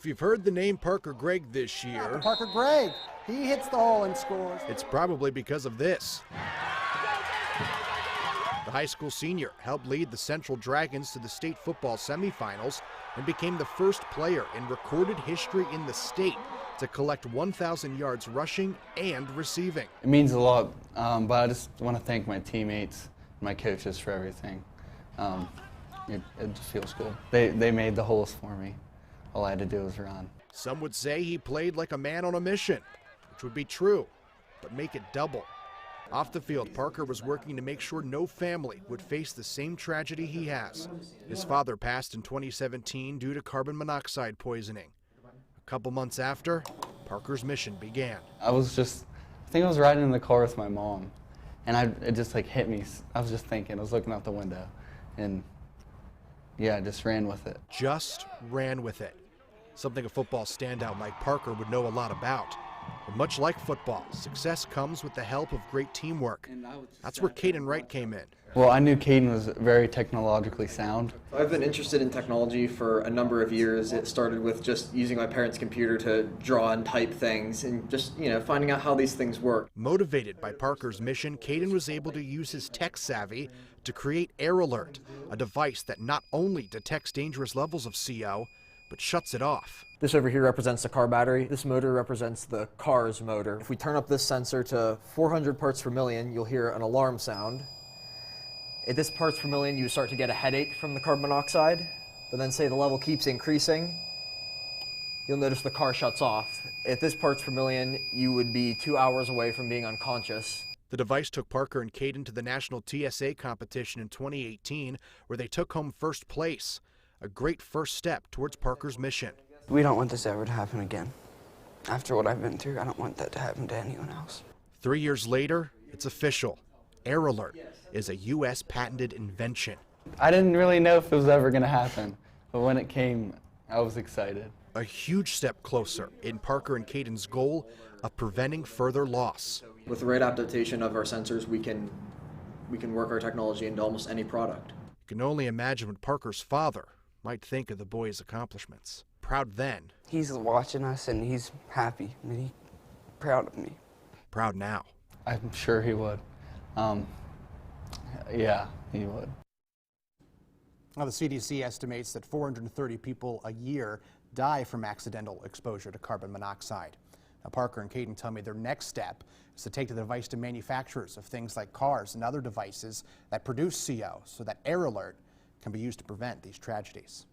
If you've heard the name Parker Gregg this year, Parker Gregg, he hits the hole and scores. It's probably because of this. The high school senior helped lead the Central Dragons to the state football semifinals and became the first player in recorded history in the state to collect 1,000 yards rushing and receiving. It means a lot, but I just want to thank my teammates and my coaches for everything. It just feels good. They made the holes for me. All I had to do was run. Some would say he played like a man on a mission, which would be true, but make it double. Off the field, Parker was working to make sure no family would face the same tragedy he has. His father passed in 2017 due to carbon monoxide poisoning. A couple months after, Parker's mission began. I think I was riding in the car with my mom, and it just like hit me. I was just thinking, I was looking out the window, and yeah, I just ran with it. Just ran with it. Something a football standout like Parker would know a lot about. But much like football, success comes with the help of great teamwork. That's where Caden Wright came in. Well, I knew Caden was very technologically sound. I've been interested in technology for a number of years. It started with just using my parents' computer to draw and type things and just, finding out how these things work. Motivated by Parker's mission, Caden was able to use his tech savvy to create Air Alert, a device that not only detects dangerous levels of CO, but shuts it off. This over here represents the car battery. This motor represents the car's motor. If we turn up this sensor to 400 parts per million, you'll hear an alarm sound. At this parts per million, you start to get a headache from the carbon monoxide, but then say the level keeps increasing, you'll notice the car shuts off. At this parts per million, you would be 2 hours away from being unconscious. The device took Parker and Caden to the national TSA competition in 2018, where they took home first place, a great first step towards Parker's mission. We don't want this ever to happen again. After what I've been through, I don't want that to happen to anyone else. 3 years later, it's official. Air Alert is a U.S. patented invention. I didn't really know if it was ever going to happen, but when it came, I was excited. A huge step closer in Parker and Caden's goal of preventing further loss. With the right adaptation of our sensors, we can work our technology into almost any product. You can only imagine what Parker's father might think of the boy's accomplishments. Proud then. He's watching us and he's happy. I mean, he's proud of me. Proud now. I'm sure he would. Yeah, he would. Now, the CDC estimates that 430 people a year die from accidental exposure to carbon monoxide. Now, Parker and Caden tell me their next step is to take the device to manufacturers of things like cars and other devices that produce CO so that Air Alert can be used to prevent these tragedies.